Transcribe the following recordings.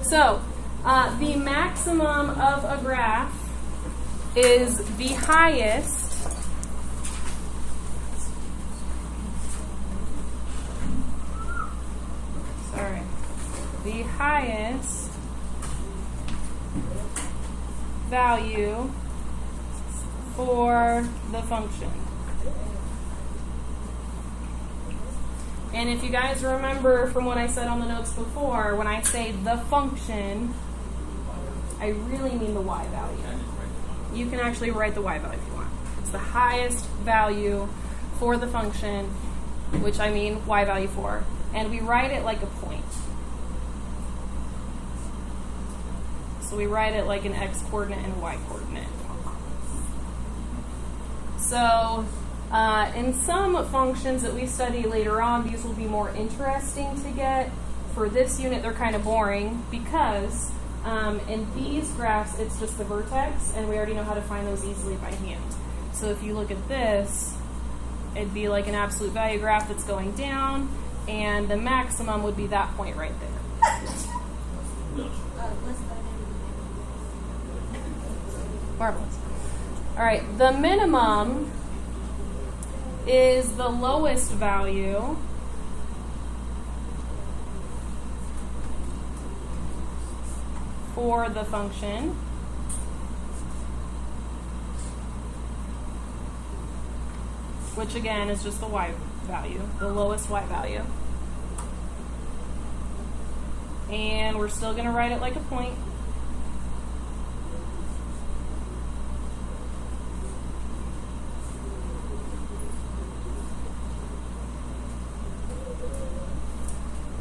So, the maximum of a graph is the highest value for the function. And if you guys remember from what I said on the notes before, when I say the function, I really mean the y value. You can actually write the y value if you want. It's the highest value for the function, which I mean y value for. And we write it like a point. So we write it like an x-coordinate and a y-coordinate. So in some functions that we study later on, these will be more interesting to get. For this unit, they're kind of boring because in these graphs, it's just the vertex, and we already know how to find those easily by hand. So if you look at this, it'd be like an absolute value graph that's going down, and the maximum would be that point right there. Marvelous. All right, the minimum is the lowest value for the function, which again is just the y value, the lowest y value. And we're still going to write it like a point.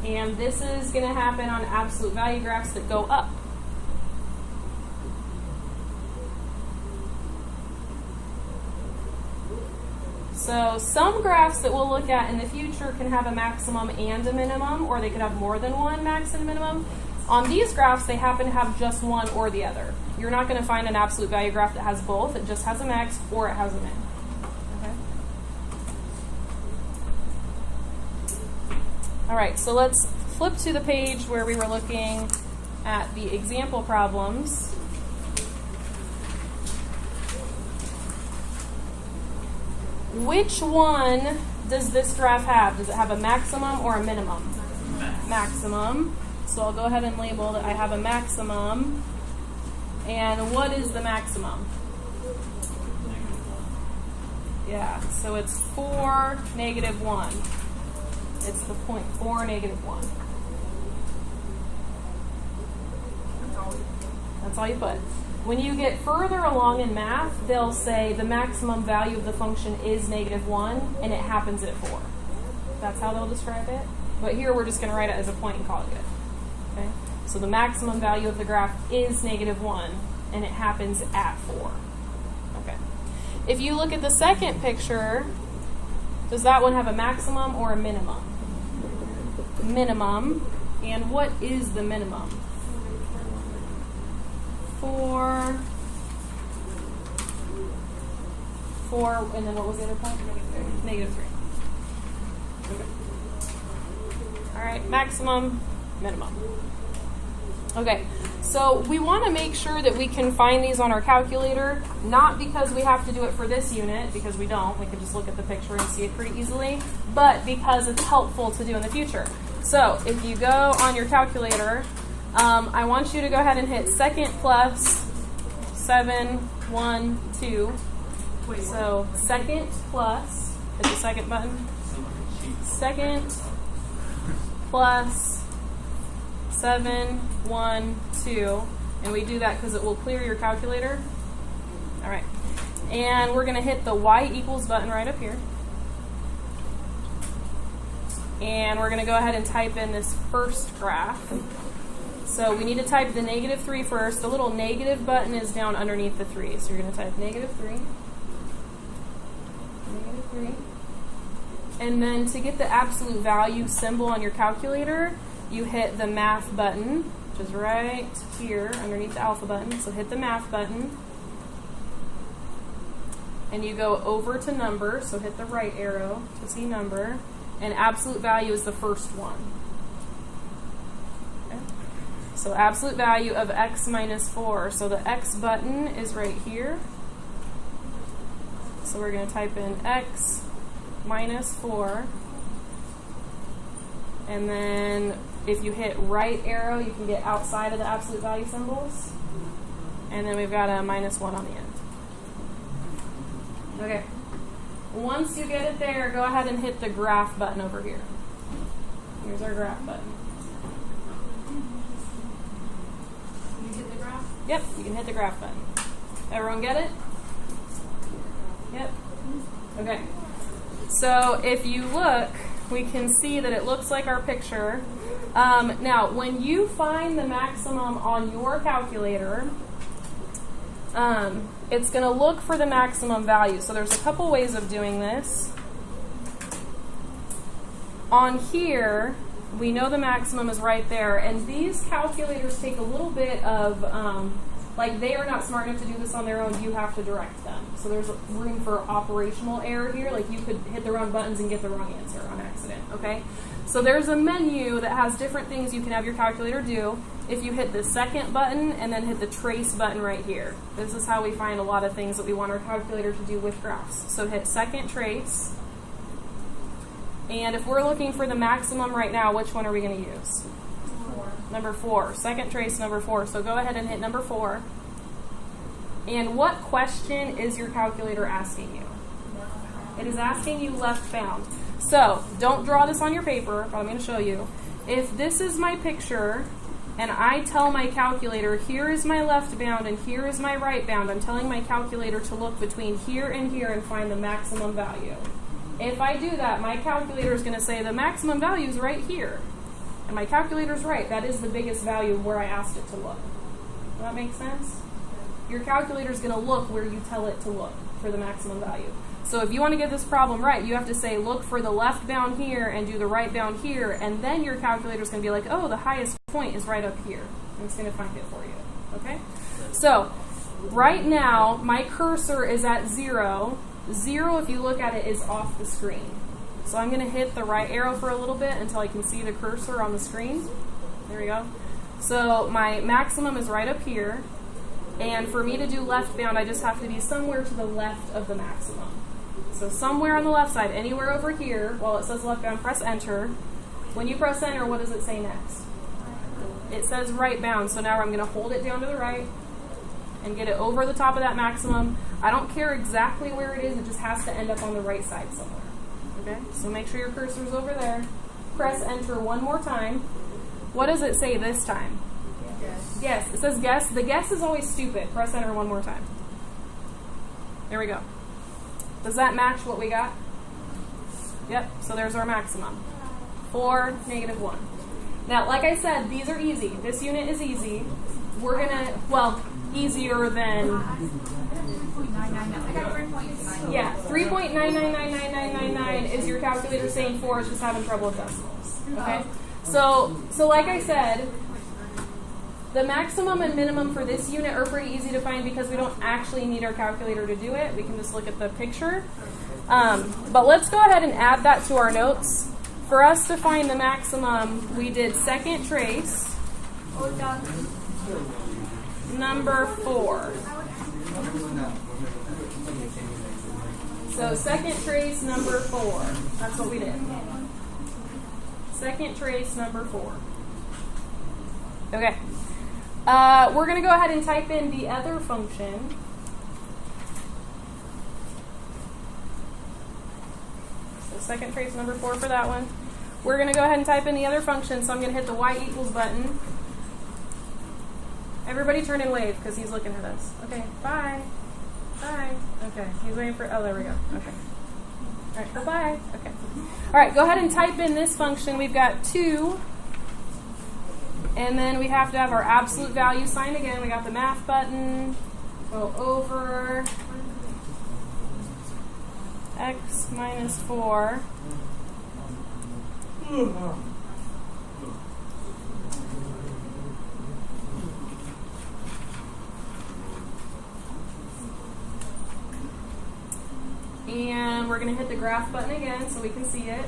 And this is going to happen on absolute value graphs that go up. So some graphs that we'll look at in the future can have a maximum and a minimum, or they could have more than one max and minimum. On these graphs, they happen to have just one or the other. You're not going to find an absolute value graph that has both. It just has a max or it has a min. Okay? All right, so let's flip to the page where we were looking at the example problems. Which one does this graph have? Does it have a maximum or a minimum? Maximum. So I'll go ahead and label that I have a maximum. And what is the maximum? Yeah, so it's 4, -1. It's the point 4, -1. That's all you put. When you get further along in math, they'll say the maximum value of the function is -1, and it happens at 4. That's how they'll describe it. But here we're just going to write it as a point and call it good. Okay? So the maximum value of the graph is -1, and it happens at 4. Okay. If you look at the second picture, does that one have a maximum or a minimum? Minimum. And what is the minimum? 4, and then what was the other point? -3. Okay. All right, maximum, minimum. Okay, so we want to make sure that we can find these on our calculator, not because we have to do it for this unit, because we don't. We can just look at the picture and see it pretty easily, but because it's helpful to do in the future. So if you go on your calculator, I want you to go ahead and hit second plus 7, 1, 2. So second plus, hit the second button. Second plus 7, 1, 2. And we do that because it will clear your calculator. All right. And we're going to hit the y equals button right up here. And we're going to go ahead and type in this first graph. So we need to type the -3 first. The little negative button is down underneath the 3. So you're going to type -3. -3. And then to get the absolute value symbol on your calculator, you hit the math button, which is right here underneath the alpha button. So hit the math button. And you go over to number. So hit the right arrow to see number. And absolute value is the first one. Okay. So absolute value of x minus 4. So the x button is right here. So we're going to type in x minus 4. And then if you hit right arrow, you can get outside of the absolute value symbols. And then we've got a minus 1 on the end. Okay. Once you get it there, go ahead and hit the graph button over here. Here's our graph button. You hit the graph? Yep, you can hit the graph button. Everyone get it? Yep. Okay. So if you look, we can see that it looks like our picture. Now, when you find the maximum on your calculator, it's going to look for the maximum value. So there's a couple ways of doing this. On here, we know the maximum is right there, and these calculators take a little bit of, like they are not smart enough to do this on their own, you have to direct them. So there's room for operational error here, like you could hit the wrong buttons and get the wrong answer on accident, okay? So there's a menu that has different things you can have your calculator do. If you hit the second button and then hit the trace button right here. This is how we find a lot of things that we want our calculator to do with graphs. So hit second trace. And if we're looking for the maximum right now, which one are we going to use? 4. Number 4. Second trace, number 4. So go ahead and hit number 4. And what question is your calculator asking you? It is asking you left bound. So don't draw this on your paper, but I'm going to show you. If this is my picture, and I tell my calculator, here is my left bound and here is my right bound, I'm telling my calculator to look between here and here and find the maximum value. If I do that, my calculator is going to say the maximum value is right here. And my calculator is right. That is the biggest value where I asked it to look. Does that make sense? Your calculator is going to look where you tell it to look for the maximum value. So if you want to get this problem right, you have to say look for the left bound here and do the right bound here, and then your calculator is going to be like, oh, the highest point is right up here. And it's going to find it for you. Okay? So right now, my cursor is at 0. 0, if you look at it, is off the screen. So I'm going to hit the right arrow for a little bit until I can see the cursor on the screen. There we go. So my maximum is right up here. And for me to do left bound, I just have to be somewhere to the left of the maximum. So somewhere on the left side, anywhere over here, while it says left bound, press enter. When you press enter, what does it say next? It says right bound. So now I'm going to hold it down to the right and get it over the top of that maximum. I don't care exactly where it is, it just has to end up on the right side somewhere. Okay? So make sure your cursor's over there. Press enter one more time. What does it say this time? Guess. Guess. It says guess. The guess is always stupid. Press enter one more time. There we go. Does that match what we got? Yep, so there's our maximum. 4, -1. Now, like I said, these are easy. This unit is easy. We're going to, well, easier than... I got 3.9. Yeah, 3.9999999 is your calculator saying 4 is just having trouble with decimals. Okay? So like I said, the maximum and minimum for this unit are pretty easy to find because we don't actually need our calculator to do it. We can just look at the picture. But let's go ahead and add that to our notes. For us to find the maximum, we did second trace, number 4. So second trace, number 4. That's what we did. Second trace, number 4. Okay. We're going to go ahead and type in the other function. So second trace, number 4 for that one. We're going to go ahead and type in the other function, so I'm going to hit the y equals button. Everybody turn and wave because he's looking at us. Okay, bye. Bye. Okay, he's waiting for, oh, there we go. Okay. All right, bye-bye. Okay. All right, go ahead and type in this function. We've got 2. And then we have to have our absolute value sign again. We got the math button. Go over x minus 4. And we're going to hit the graph button again so we can see it.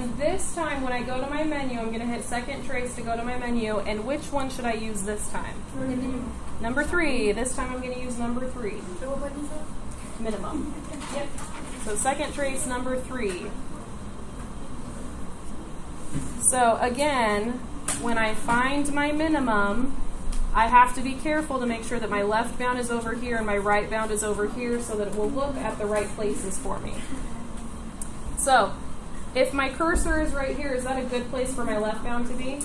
then this time when I go to my menu, I'm going to hit second trace to go to my menu. And which one should I use this time? Number 3. This time I'm going to use number 3. So what button is that? Minimum. Yep. So second trace number 3. So again, when I find my minimum, I have to be careful to make sure that my left bound is over here and my right bound is over here so that it will look at the right places for me. So, if my cursor is right here, is that a good place for my left bound to be?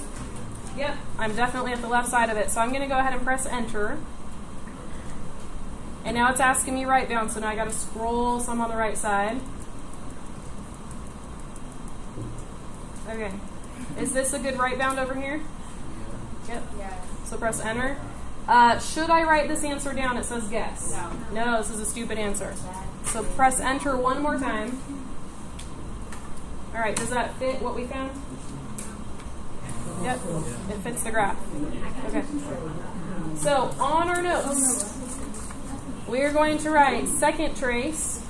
Yep, I'm definitely at the left side of it. So I'm going to go ahead and press enter. And now it's asking me right bound, so now I got to scroll some on the right side. Okay. Is this a good right bound over here? Yep. Yeah. So press enter. Should I write this answer down? It says guess. No, this is a stupid answer. So press enter one more time. All right, does that fit what we found? Yep, it fits the graph. Okay. So on our notes, we are going to write second trace.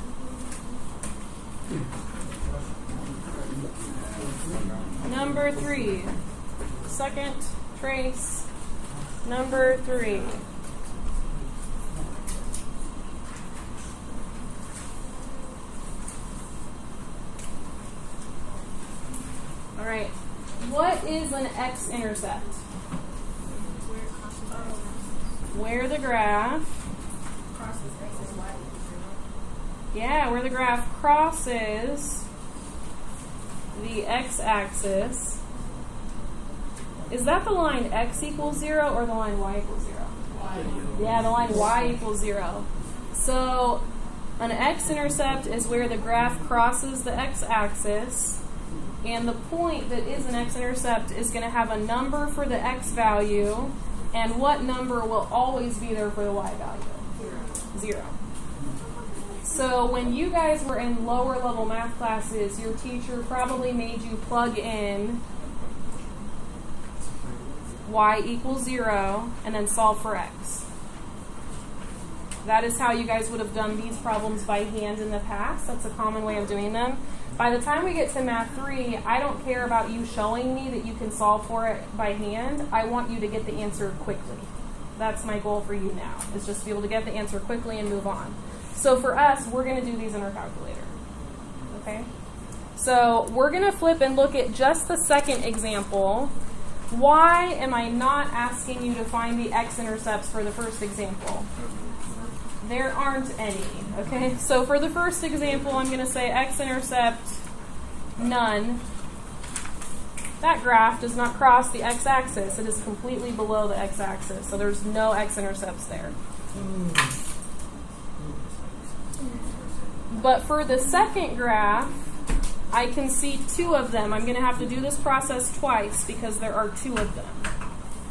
Number 3. Second trace. Number 3. All right. What is an X-intercept? Where the graph. Yeah, where the graph crosses the x-axis. Is that the line x equals 0 or the line y equals 0? Yeah, the line y equals 0. So an x-intercept is where the graph crosses the x-axis, and the point that is an x-intercept is going to have a number for the x value, and what number will always be there for the y value? 0. So when you guys were in lower level math classes, your teacher probably made you plug in y equals 0 and then solve for x. That is how you guys would have done these problems by hand in the past. That's a common way of doing them. By the time we get to math 3, I don't care about you showing me that you can solve for it by hand. I want you to get the answer quickly. That's my goal for you now, is just to be able to get the answer quickly and move on. So for us, we're going to do these in our calculator. Okay? So we're going to flip and look at just the second example. Why am I not asking you to find the x-intercepts for the first example? There aren't any. Okay? So for the first example, I'm going to say x-intercept none. That graph does not cross the x-axis. It is completely below the x-axis. So there's no x-intercepts there. But for the second graph, I can see 2 of them. I'm going to have to do this process twice because there are 2 of them.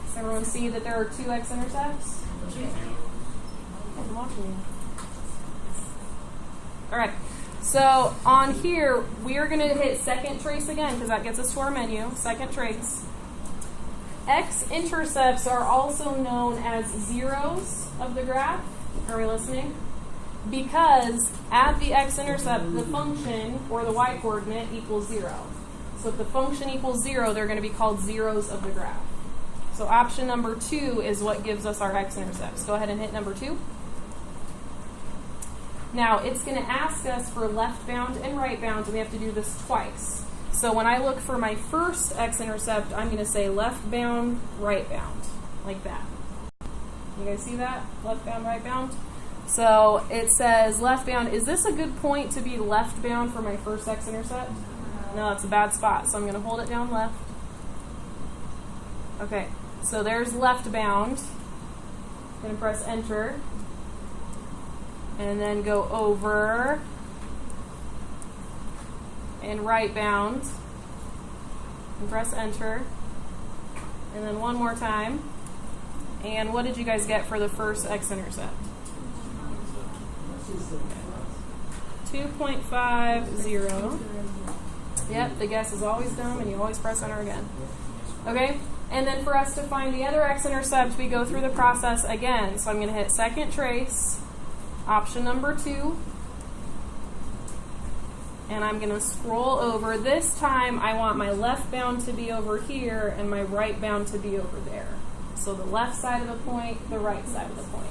Does everyone see that there are 2 x-intercepts? I'm watching you. All right. So on here, we are going to hit second trace again because that gets us to our menu. Second trace. X-intercepts are also known as zeros of the graph. Are we listening? Because at the x-intercept, the function, or the y-coordinate, equals 0. So if the function equals 0, they're going to be called zeros of the graph. So option number 2 is what gives us our x-intercepts. Go ahead and hit number 2. Now, it's going to ask us for left bound and right bound, and we have to do this twice. So when I look for my first x-intercept, I'm going to say left bound, right bound, like that. You guys see that? Left bound, right bound? So it says left bound. Is this a good point to be left bound for my first x-intercept? No, it's a bad spot. So I'm going to hold it down left. Okay, so there's left bound. I'm going to press enter. And then go over. And right bound. And press enter. And then one more time. And what did you guys get for the first x-intercept? 2.50. Yep, the guess is always dumb, and you always press enter again. Okay? And then for us to find the other x-intercept, we go through the process again. So I'm going to hit second trace, option number 2. And I'm going to scroll over. This time I want my left bound to be over here and my right bound to be over there. So the left side of the point, the right side of the point.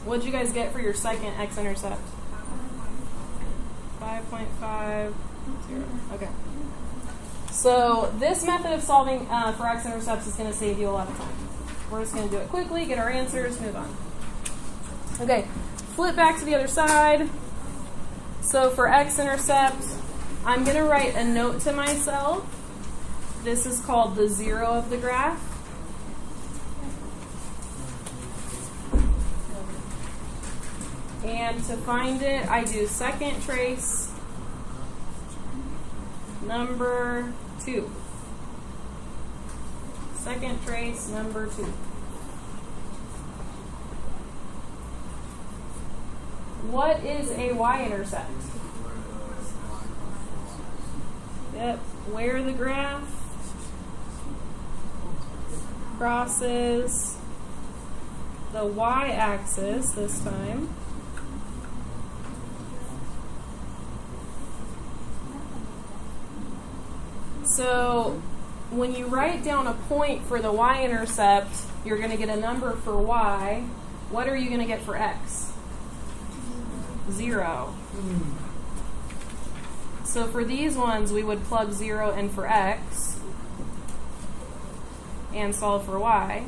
What'd you guys get for your second X-intercept? 5.50. Okay. So this method of solving for X-intercepts is going to save you a lot of time. We're just going to do it quickly, get our answers, move on. Okay, flip back to the other side. So for X-intercept, I'm going to write a note to myself. This is called the zero of the graph. And to find it, I do second trace number 2. Second trace number 2. What is a Y-intercept? Yep, where the graph crosses the Y-axis this time. So when you write down a point for the Y-intercept, you're going to get a number for Y. What are you going to get for X? 0. So for these ones, we would plug 0 in for X and solve for Y.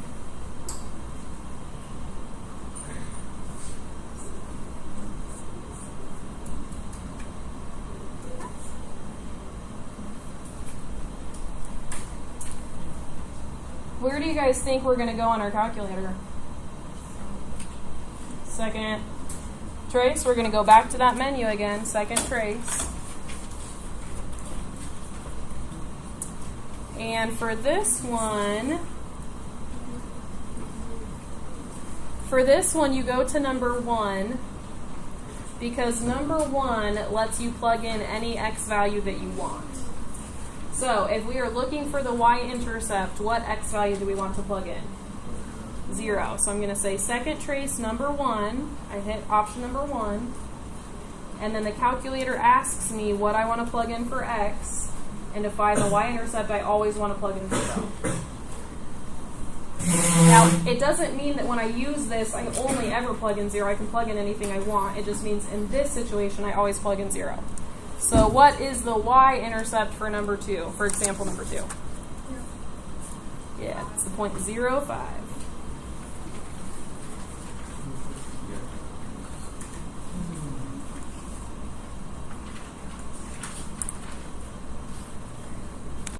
Where do you guys think we're going to go on our calculator? Second trace. We're going to go back to that menu again. Second trace. And for this one, you go to number 1 because number 1 lets you plug in any X value that you want. So if we are looking for the Y-intercept, what X value do we want to plug in? 0. So I'm going to say second trace number 1. I hit option number 1. And then the calculator asks me what I want to plug in for X. And to find the Y-intercept, I always want to plug in 0. Now, it doesn't mean that when I use this, I only ever plug in 0. I can plug in anything I want. It just means in this situation, I always plug in 0. So what is the Y-intercept for number 2, for example number 2? Yeah, it's the 0.05.